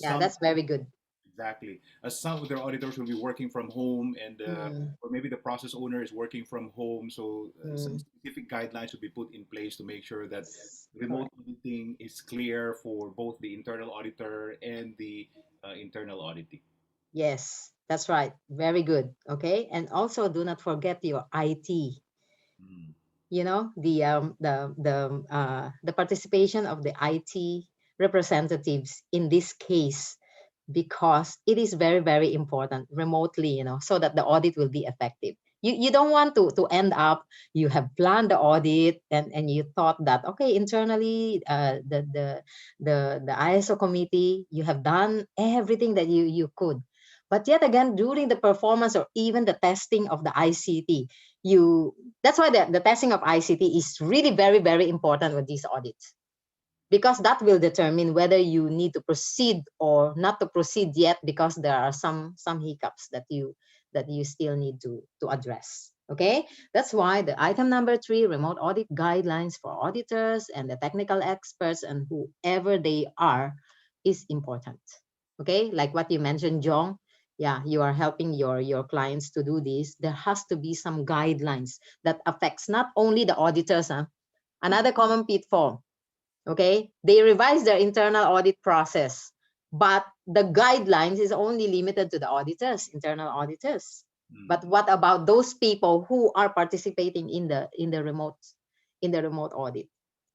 Yeah, some that's very good. exactly. Some of their auditors will be working from home, and Mm, or maybe the process owner is working from home. So some mm, specific guidelines will be put in place to make sure that remote correct. auditing is clear for both the internal auditor and the internal auditing. Yes, that's right. Very good. Okay. And also do not forget your IT, Mm. the participation of the IT representatives in this case, because it is very, very important remotely, so that the audit will be effective. You don't want to end up, you have planned the audit, and you thought that, okay, internally, the ISO committee, you have done everything that you could. But yet again, during the performance or even the testing of the ICT, that's why the testing of ICT is really very, very important with these audits, because that will determine whether you need to proceed or not to proceed yet, because there are some hiccups that you still need to address. Okay, that's why the item number 3, remote audit guidelines for auditors and the technical experts and whoever they are, is important. Okay, like what you mentioned, Jong. Yeah, you are helping your clients to do this. There has to be some guidelines that affects not only the auditors. Mm. Another common pitfall. Okay, they revise their internal audit process, but the guidelines is only limited to the auditors, internal auditors. But Mm. what about those people who are participating in the remote audit?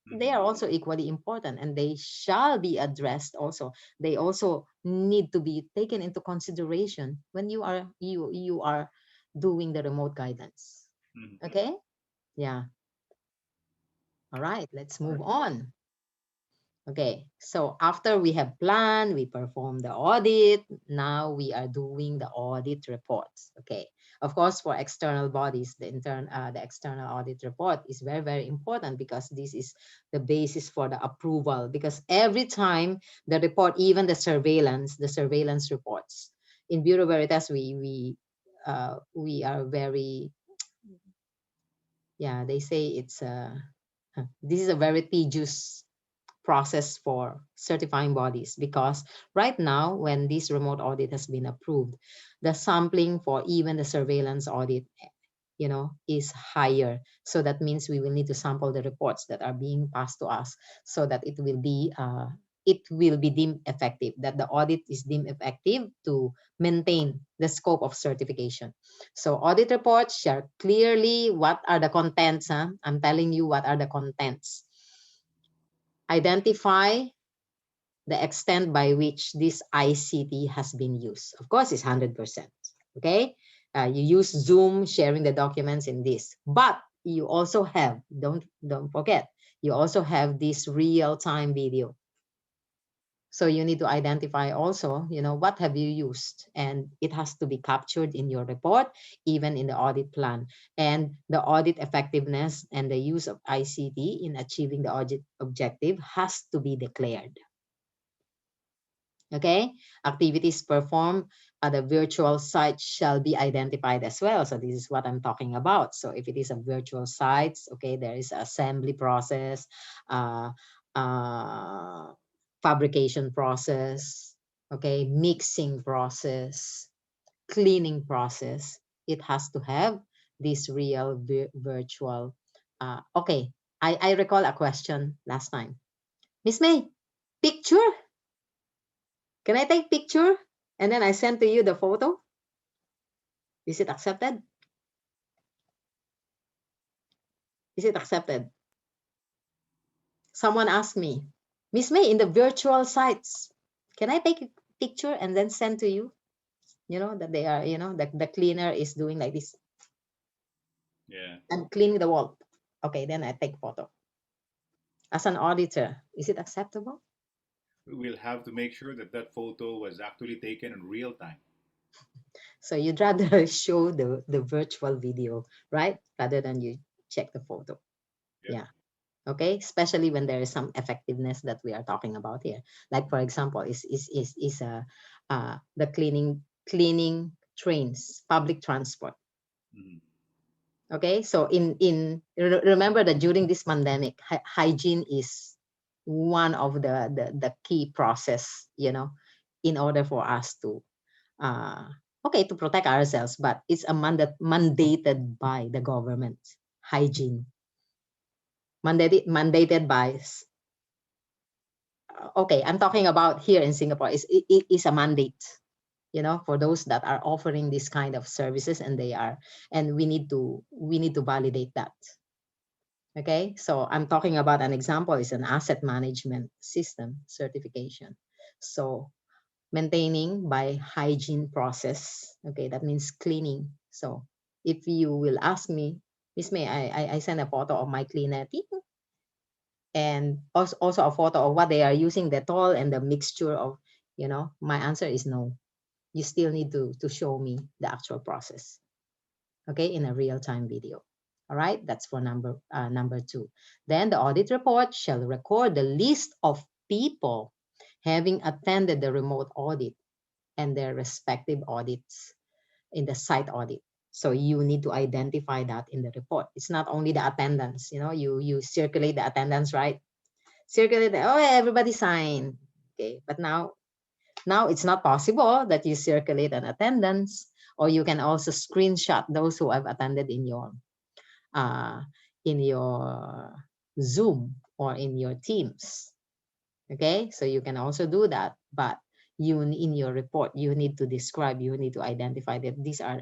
They Mhm. are also equally important, and they shall be addressed also. They also need to be taken into consideration when you are doing the remote guidance. Mhm. Okay. Yeah. All right, let's All move right. on. Okay, so after we have planned, we perform the audit. Now we are doing the audit reports. Okay, of course, for external bodies, the external audit report is very, very important, because this is the basis for the approval. Because every time the report, even the surveillance reports in Bureau Veritas, we are very, yeah. They say this is a very tedious process for certifying bodies, because right now, when this remote audit has been approved, the sampling for even the surveillance audit, is higher. So that means we will need to sample the reports that are being passed to us, so that it will be deemed effective, that the audit is deemed effective to maintain the scope of certification. So audit reports share clearly what are the contents. I'm telling you what are the contents. Identify the extent by which this ICT has been used. Of course, it's 100%. Okay. You use Zoom, sharing the documents in this, but you also have, don't forget, you also have this real-time video. So you need to identify also, what have you used, and it has to be captured in your report, even in the audit plan. And the audit effectiveness and the use of ICT in achieving the audit objective has to be declared. Okay, activities performed at a virtual site shall be identified as well. So this is what I'm talking about. So if it is a virtual site, okay, there is assembly process, uh, uh, fabrication process, okay, mixing process, cleaning process. It has to have this real virtual. Okay, I recall a question last time. Miss May, picture? Can I take picture and then I send to you the photo? Is it accepted? Is it accepted? Someone asked me, Miss May, in the virtual sites, can I take a picture and then send to you? That they are, the cleaner is doing like this. Yeah. I'm cleaning the wall. Okay, then I take photo. As an auditor, is it acceptable? We'll have to make sure that that photo was actually taken in real time. So you'd rather show the virtual video, right? Rather than you check the photo. Yeah. Yeah. Okay, especially when there is some effectiveness that we are talking about here. Like for example, is the cleaning trains, public transport. Mhm. Okay, so remember that during this pandemic, hygiene is one of the key process, in order for us to uh okay, to protect ourselves, but it's a mandated by the government. Hygiene mandated by okay, I'm talking about here in Singapore. It is a mandate, for those that are offering this kind of services, and we need to validate that. Okay, so I'm talking about an example is an asset management system certification. So maintaining by hygiene process. Okay, that means cleaning. So if you will ask me, Miss May, I send a photo of my cleaner, and also a photo of what they are using, the tool and the mixture of, my answer is no. You still need to show me the actual process, okay, in a real-time video. All right, that's for number 2. Then the audit report shall record the list of people having attended the remote audit and their respective audits in the site audit. So you need to identify that in the report. It's not only the attendance, you circulate the attendance, right? Circulate, oh, everybody sign. Okay, but now it's not possible that you circulate an attendance, or you can also screenshot those who have attended uh, in your Zoom or in your Teams. Okay, so you can also do that, but in your report you need to describe, you need to identify that these are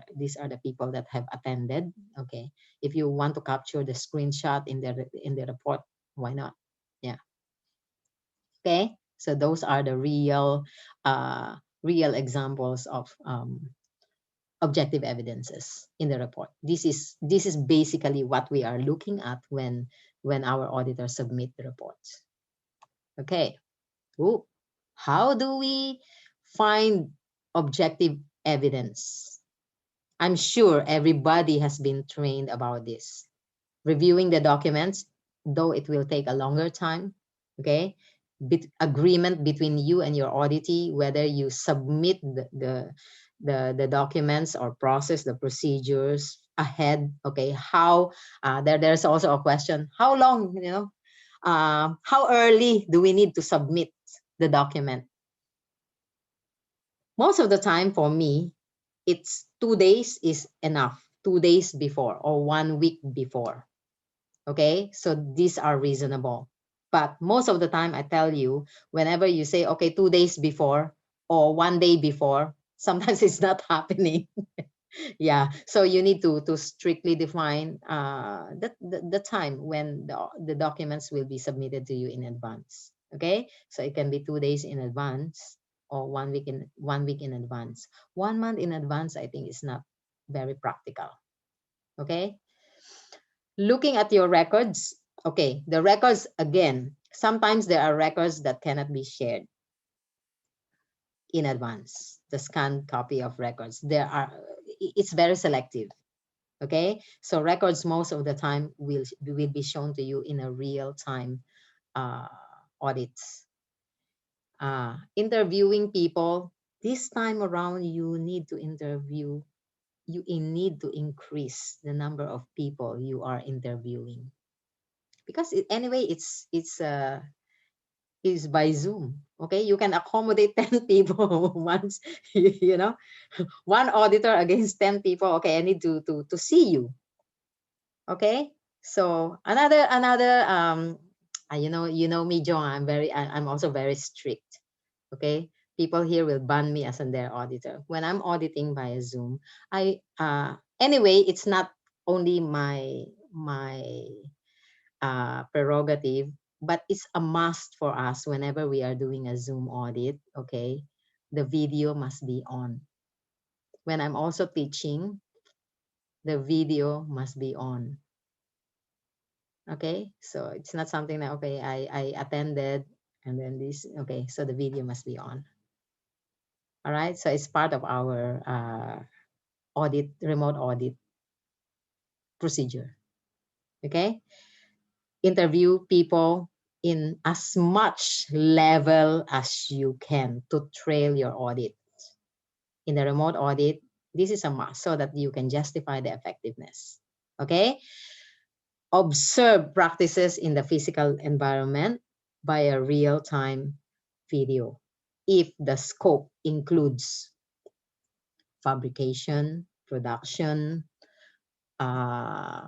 the people that have attended. Okay, if you want to capture the screenshot in the report, why not? Yeah. Okay, so those are the real examples of objective evidences in the report. This is basically what we are looking at when our auditors submit the reports. Okay. Ooh. How do we find objective evidence? I'm sure everybody has been trained about this. Reviewing the documents, though it will take a longer time. Okay, agreement between you and your auditee, whether you submit the documents or process the procedures ahead. Okay, there's also a question, how long, how early do we need to submit the document? Most of the time for me, it's 2 days is enough. 2 days before or 1 week before. Okay, so these are reasonable. But most of the time, I tell you, whenever you say, okay, 2 days before or 1 day before, sometimes it's not happening. Yeah, so you need to strictly define the time when the documents will be submitted to you in advance. Okay, so it can be 2 days in advance or 1 week in advance. 1 month in advance, I think, is not. very practical. Okay, looking at your records. Okay, the records, again, sometimes there are records that cannot be shared in advance. The scanned copy of records, it's very selective. Okay, so records most of the time will be shown to you in a real time uh, audits. Interviewing people, this time around you need to need to increase the number of people you are interviewing, because anyway it's by Zoom. Okay, you can accommodate 10 people once. You know, one auditor against 10 people. Okay, I need to see you. Okay, so another you know me, John, I'm also very strict. Okay, people here will ban me as their auditor when I'm auditing via Zoom. I anyway, it's not only my prerogative, but it's a must for us whenever we are doing a Zoom audit. Okay, the video must be on. When I'm also teaching, the video must be on. Okay, so it's not something that, okay, I attended and then this, okay, so the video must be on. All right, so it's part of our remote audit procedure. Okay, interview people in as much level as you can to trail your audit. In the remote audit, this is a must so that you can justify the effectiveness. Okay, observe practices in the physical environment by a real-time video if the scope includes fabrication, production, uh,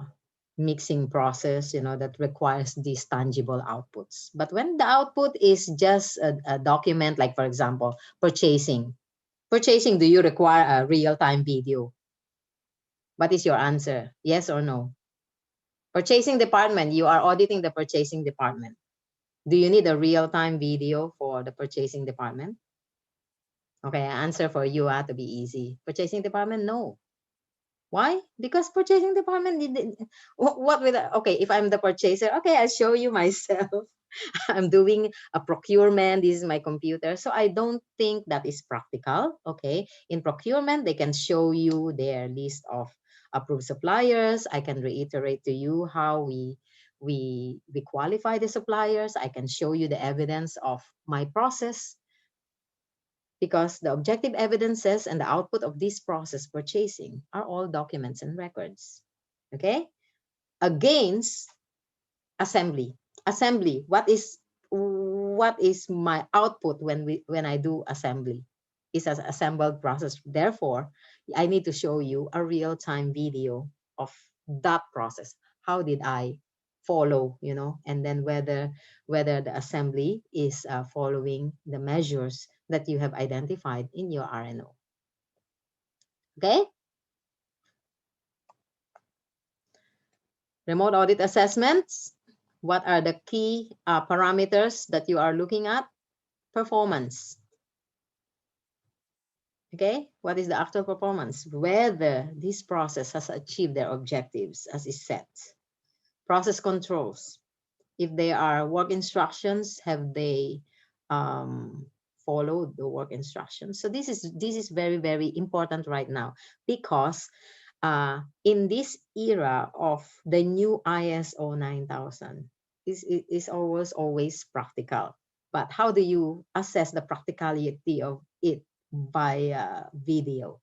mixing process, that requires these tangible outputs. But when the output is just a document, like for example, purchasing, do you require a real-time video? What is your answer? Yes or no? Purchasing department, you are auditing the purchasing department. Do you need a real-time video for the purchasing department? Okay, answer for you to be easy. Purchasing department, no. Why? Because purchasing department, what with, okay, if I'm the purchaser, okay, I'll show you myself. I'm doing a procurement. This is my computer. So I don't think that is practical. Okay. In procurement, they can show you their list of approved suppliers. I can reiterate to you how we qualify the suppliers. I can show you the evidence of my process, because the objective evidences and the output of this process purchasing are all documents and records. Okay. Against assembly. What is my output when I do assembly? It's an assembled process. Therefore, I need to show you a real-time video of that process. How did I follow, and then whether the assembly is following the measures that you have identified in your RNO. Okay. Remote audit assessments. What are the key parameters that you are looking at? Performance. Okay, what is the actual performance? Whether this process has achieved their objectives as is set. Process controls. If they are work instructions, have they followed the work instructions? So this is very, very important right now, because in this era of the new ISO 9000, is always practical. But how do you assess the practicality of it? By video.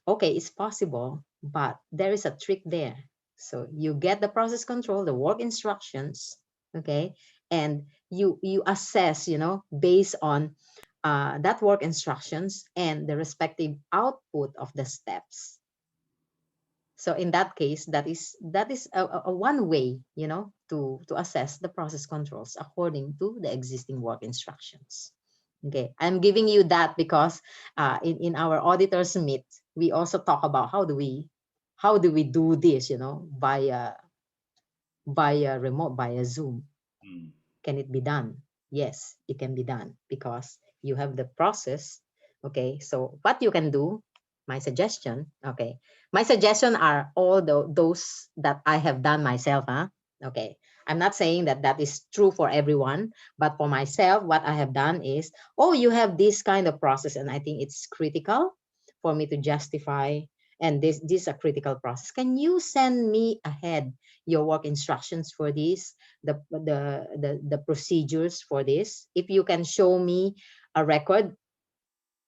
Okay, it's possible, but there is a trick there. So you get the process control, the work instructions, okay, and you assess, based on that work instructions and the respective output of the steps. So in that case, that is a one way, to assess the process controls according to the existing work instructions. Okay, I'm giving you that because in our auditors meet, we also talk about how do we do this, via remote, via Zoom. Can it be done? Yes, it can be done because you have the process. Okay, so what you can do, My suggestion, okay. My suggestion are all those that I have done myself, huh? Okay. I'm not saying that that is true for everyone, but for myself, what I have done is, oh, you have this kind of process, and I think it's critical for me to justify, and this is a critical process. Can you send me ahead your work instructions for this, the procedures for this? If you can show me a record,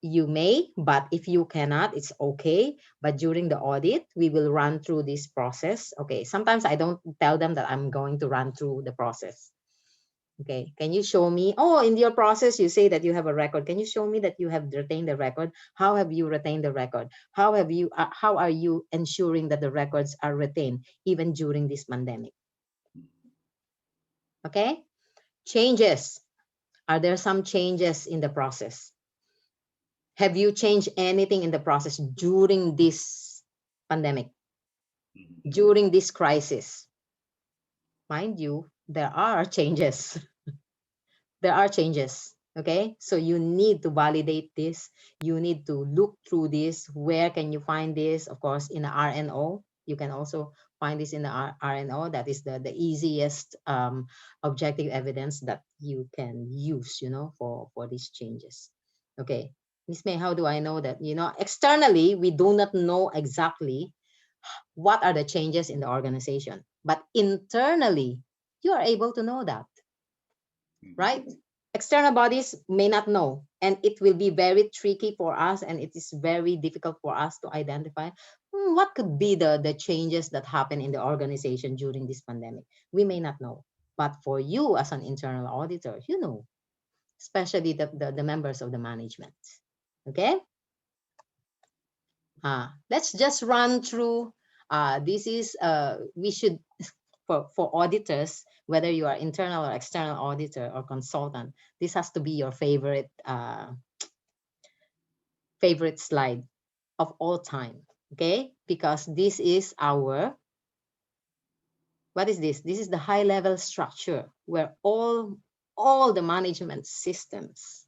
you may, but if you cannot, it's okay. But during the audit, we will run through this process. Okay, sometimes I don't tell them that I'm going to run through the process. Okay, can you show me, oh, in your process you say that you have a record, can you show me that you have retained the record? How have you retained the record? How are you ensuring that the records are retained even during this pandemic? Okay, changes, are there some changes in the process? Have you changed anything in the process during this pandemic, during this crisis? Mind you, there are changes. There are changes. Okay, so you need to validate this. You need to look through this. Where can you find this? Of course, in the RNO. You can also find this in the RNO. That is the easiest objective evidence that you can use, for these changes. Okay, Miss May, how do I know that? Externally, we do not know exactly what are the changes in the organization, but internally, you are able to know that, right? External bodies may not know, and it will be very tricky for us, and it is very difficult for us to identify what could be the changes that happen in the organization during this pandemic. We may not know, but for you as an internal auditor, you know, especially the members of the management. Okay, let's just run through. This is we should, for auditors, whether you are internal or external auditor or consultant, this has to be your favorite slide of all time. Okay, because this is our, what is this? This is the high level structure where all the management systems,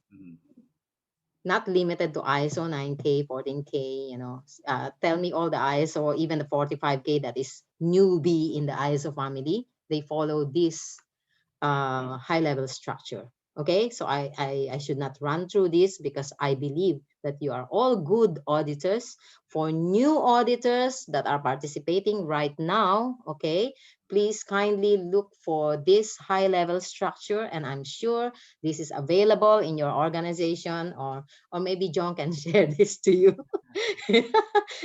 not limited to ISO 9K, 14K, tell me all the ISO, even the 45K that is newbie in the ISO family, they follow this high level structure. Okay, so I should not run through this because I believe that you are all good auditors. For new auditors that are participating right now, okay, please kindly look for this high level structure, and I'm sure this is available in your organization, or maybe John can share this to you.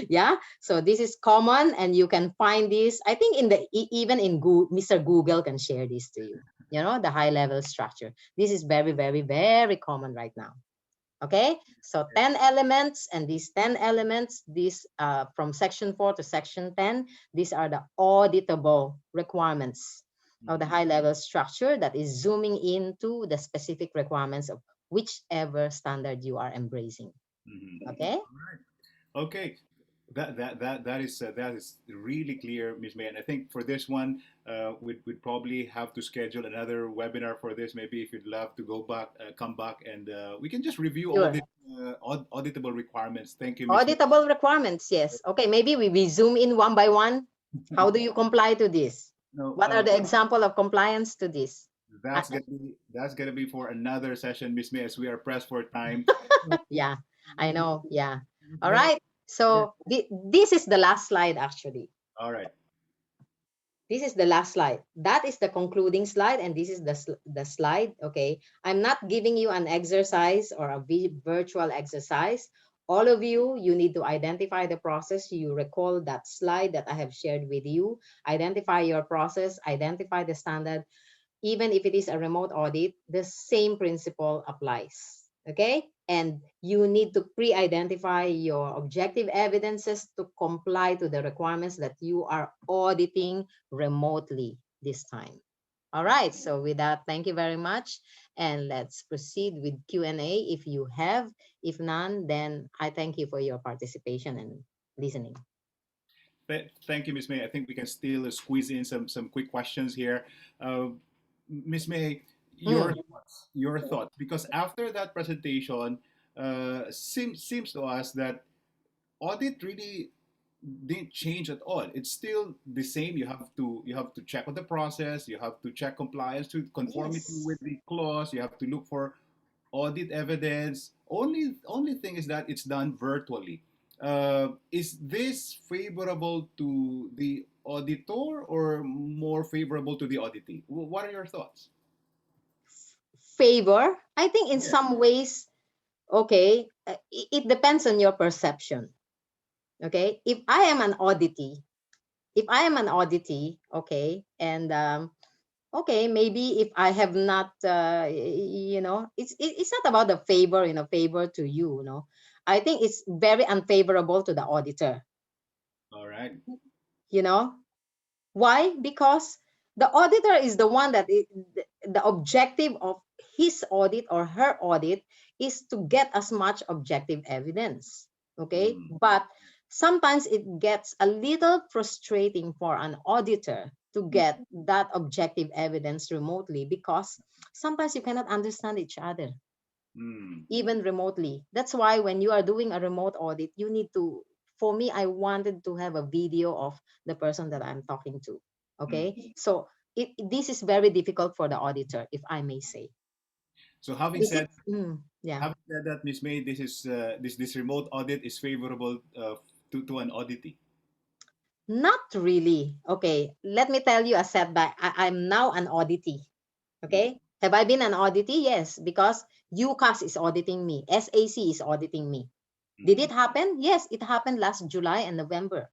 Yeah, so this is common, and you can find this, I think, even in Google. Mr. Google can share this to you, the high level structure. This is very, very, very common right now. Okay, so 10 elements, and these 10 elements, these from section 4 to section 10, these are the auditable requirements of the high level structure that is zooming into the specific requirements of whichever standard you are embracing. Okay. Okay, that is really clear, Ms. May. And I think for this one, we'd probably have to schedule another webinar for this. Maybe if you'd love to go back, come back, and we can just review all Sure. the auditable requirements. Thank you, Ms. May. Auditable requirements, yes. Okay, maybe we zoom in one by one. How do you comply to this? No, What are the example of compliance to this? that's gonna be for another session, Miss May, as we are pressed for time. Yeah, I know. Yeah. Ms. All May, right. So this is the last slide, actually. all right. This is the last slide. That is the concluding slide, and this is the slide. Okay, I'm not giving you an exercise or a virtual exercise. All of you, you need to identify the process. You recall that slide that I have shared with you. Identify your process, identify the standard. Even if it is a remote audit, the same principle applies. Okay, and you need to pre-identify your objective evidences to comply to the requirements that you are auditing remotely this time. All right, so with that, thank you very much, and let's proceed with Q&A if you have. If none, then I thank you for your participation and listening. Thank you, Ms. May. I think we can still squeeze in some quick questions here. Uh, Ms. May, your thoughts, because after that presentation, seems to us that audit really didn't change at all. It's still the same. You have to check on the process. You have to check compliance to conformity with Yes. the clause. You have to look for audit evidence. Only thing is that it's done virtually. Is this favorable to the auditor or more favorable to the auditee? What are your thoughts? Favor, I think in Yeah. some ways, okay, it depends on your perception. Okay, if I am an auditee, okay, and okay, maybe if I have not, it's not about the favor, favor to you, I think it's very unfavorable to the auditor. All right. You know why? Because the auditor is the one that the objective of his audit or her audit is to get as much objective evidence. Okay, Mm, but sometimes it gets a little frustrating for an auditor to get that objective evidence remotely, because sometimes you cannot understand each other mm, even remotely. That's why when you are doing a remote audit, you need to, for me, I wanted to have a video of the person that I'm talking to. mm. Okay. So this is very difficult for the auditor, if I may say. So having Is said it? Yeah. having said that, Miss May, this remote audit is favorable to an auditee. Not really. Okay. Let me tell you a setback. I'm now an auditee. Mm, Okay. Have I been an auditee? Yes, because UCAS is auditing me. SAC is auditing me. Did mm, it happen? Yes, it happened last July and November.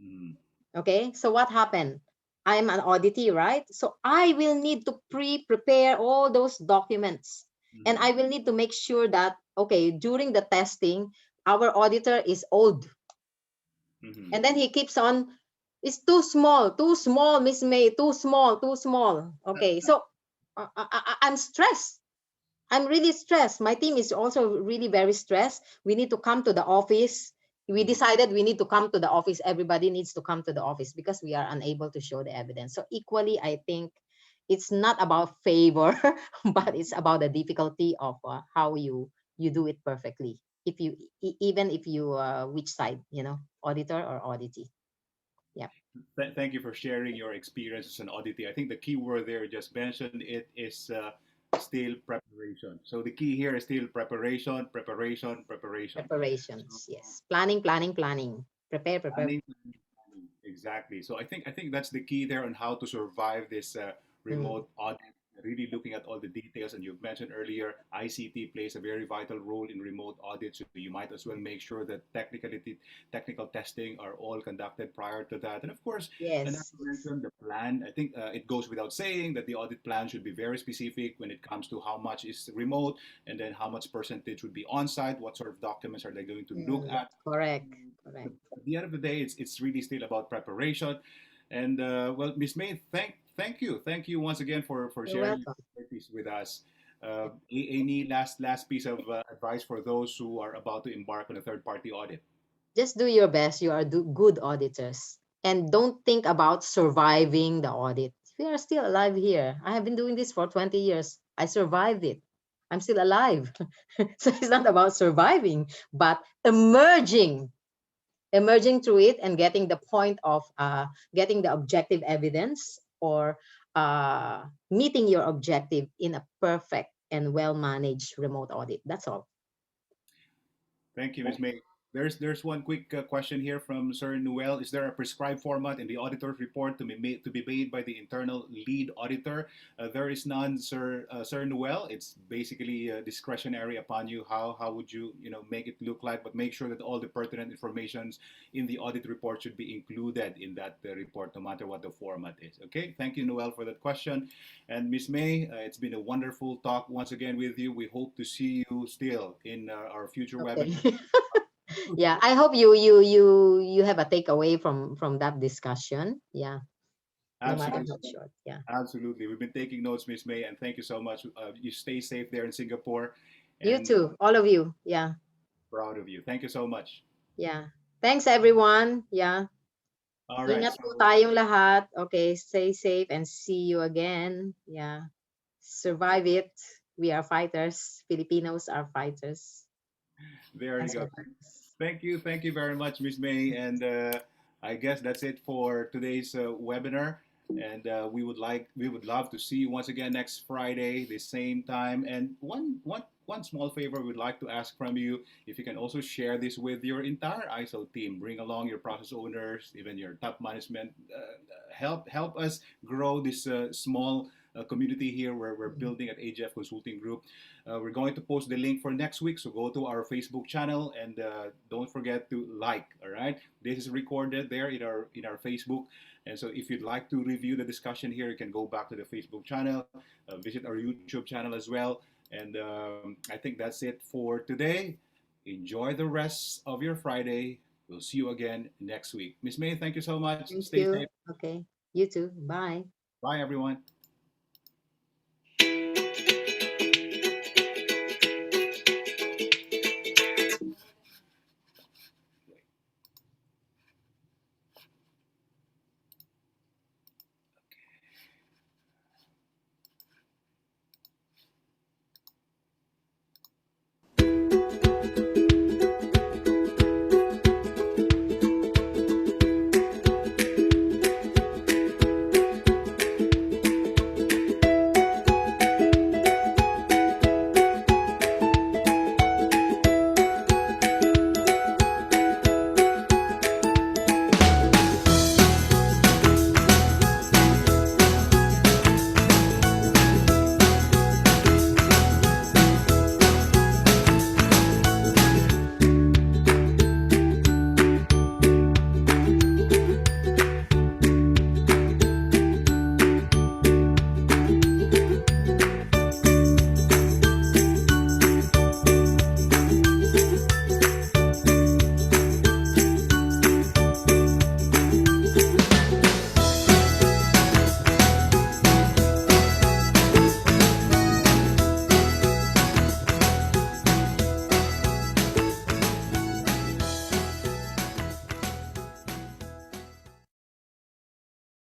mm, Okay, so what happened? I'm an auditee, right? So I will need to prepare all those documents. And mm, I will need to make sure that, okay, during the testing, our auditor is old. mm, And then he keeps on, it's too small, Miss May, too small, too small. Okay, so I'm stressed. I'm really stressed. My team is also really very stressed. We need to come to the office. We mm. decided we need to come to the office. Everybody needs to come to the office because we are unable to show the evidence. So equally, I think it's not about favor, but it's about the difficulty of how you do it perfectly. If you even if you which side, auditor or auditee. Yeah. Thank you for sharing your experience as an auditee. I think the key word there just mentioned it is still preparation. So the key here is still preparation, preparation, preparation. So Preparations. Yes. Planning, planning, planning. Prepare, prepare. planning, planning. Exactly. So I think that's the key there on how to survive this Mm, remote audit. Really looking at all the details, and you've mentioned earlier, ICT plays a very vital role in remote audits. So you might as well make sure that technical testing are all conducted prior to that. And of course, and as yes. you Yes. mentioned, the plan. I think it goes without saying that the audit plan should be very specific when it comes to how much is remote, and then how much percentage would be on site. What sort of documents are they going to look at? Correct. Correct. At the end of the day, it's really still about preparation. And well, Miss May, thank you once again for You're sharing your welcome. expertise with us. Any last piece of advice for those who are about to embark on a third party audit? Just do your best. You are good auditors. And don't think about surviving the audit. We are still alive here. I have been doing this for 20 years. I survived it. I'm still alive. So it's not about surviving, but emerging, emerging through it and getting the point of getting the objective evidence, or meeting your objective in a perfect and well managed remote audit. That's all. Thank you, Ms. May. There's one quick question here from Sir Noel. Is there a prescribed format in the auditor's report to be made by the internal lead auditor? There is none, Sir Noel. It's basically discretionary upon you. How would you make it look like? But make sure that all the pertinent informations in the audit report should be included in that report, no matter what the format is. Okay. Thank you, Noel, for that question. And Miss May, it's been a wonderful talk once again with you. We hope to see you still in our future Okay. webinars. Yeah, I hope you have a takeaway from that discussion. Yeah, no matter Absolutely. how short. Yeah. Absolutely. We've been taking notes, Miss May, and thank you so much. You stay safe there in Singapore, You and too, all of you. Yeah. proud of you. Thank you so much. Yeah. Thanks everyone. Yeah. All right. Ingat po So, tayong lahat. Okay, stay safe and see you again. Yeah. Survive it. We are fighters. Filipinos are fighters. there you Thanks for go. that. Thank you very much, Miss May. And I guess that's it for today's webinar. And we would love to see you once again next Friday, the same time. And one small favor we'd like to ask from you, if you can also share this with your entire ISO team, bring along your process owners, even your top management. Help us grow this small community here where we're Mhm. building at AGF Consulting Group. We're going to post the link for next week, so go to our Facebook channel and don't forget to like. All right, this is recorded there in our Facebook, and so if you'd like to review the discussion here, you can go back to the Facebook channel, visit our YouTube channel as well. And I think that's it for today. Enjoy the rest of your Friday. We'll see you again next week. Miss May, thank you so much. Thank Stay you. safe. Okay. You too. Bye. Bye, everyone.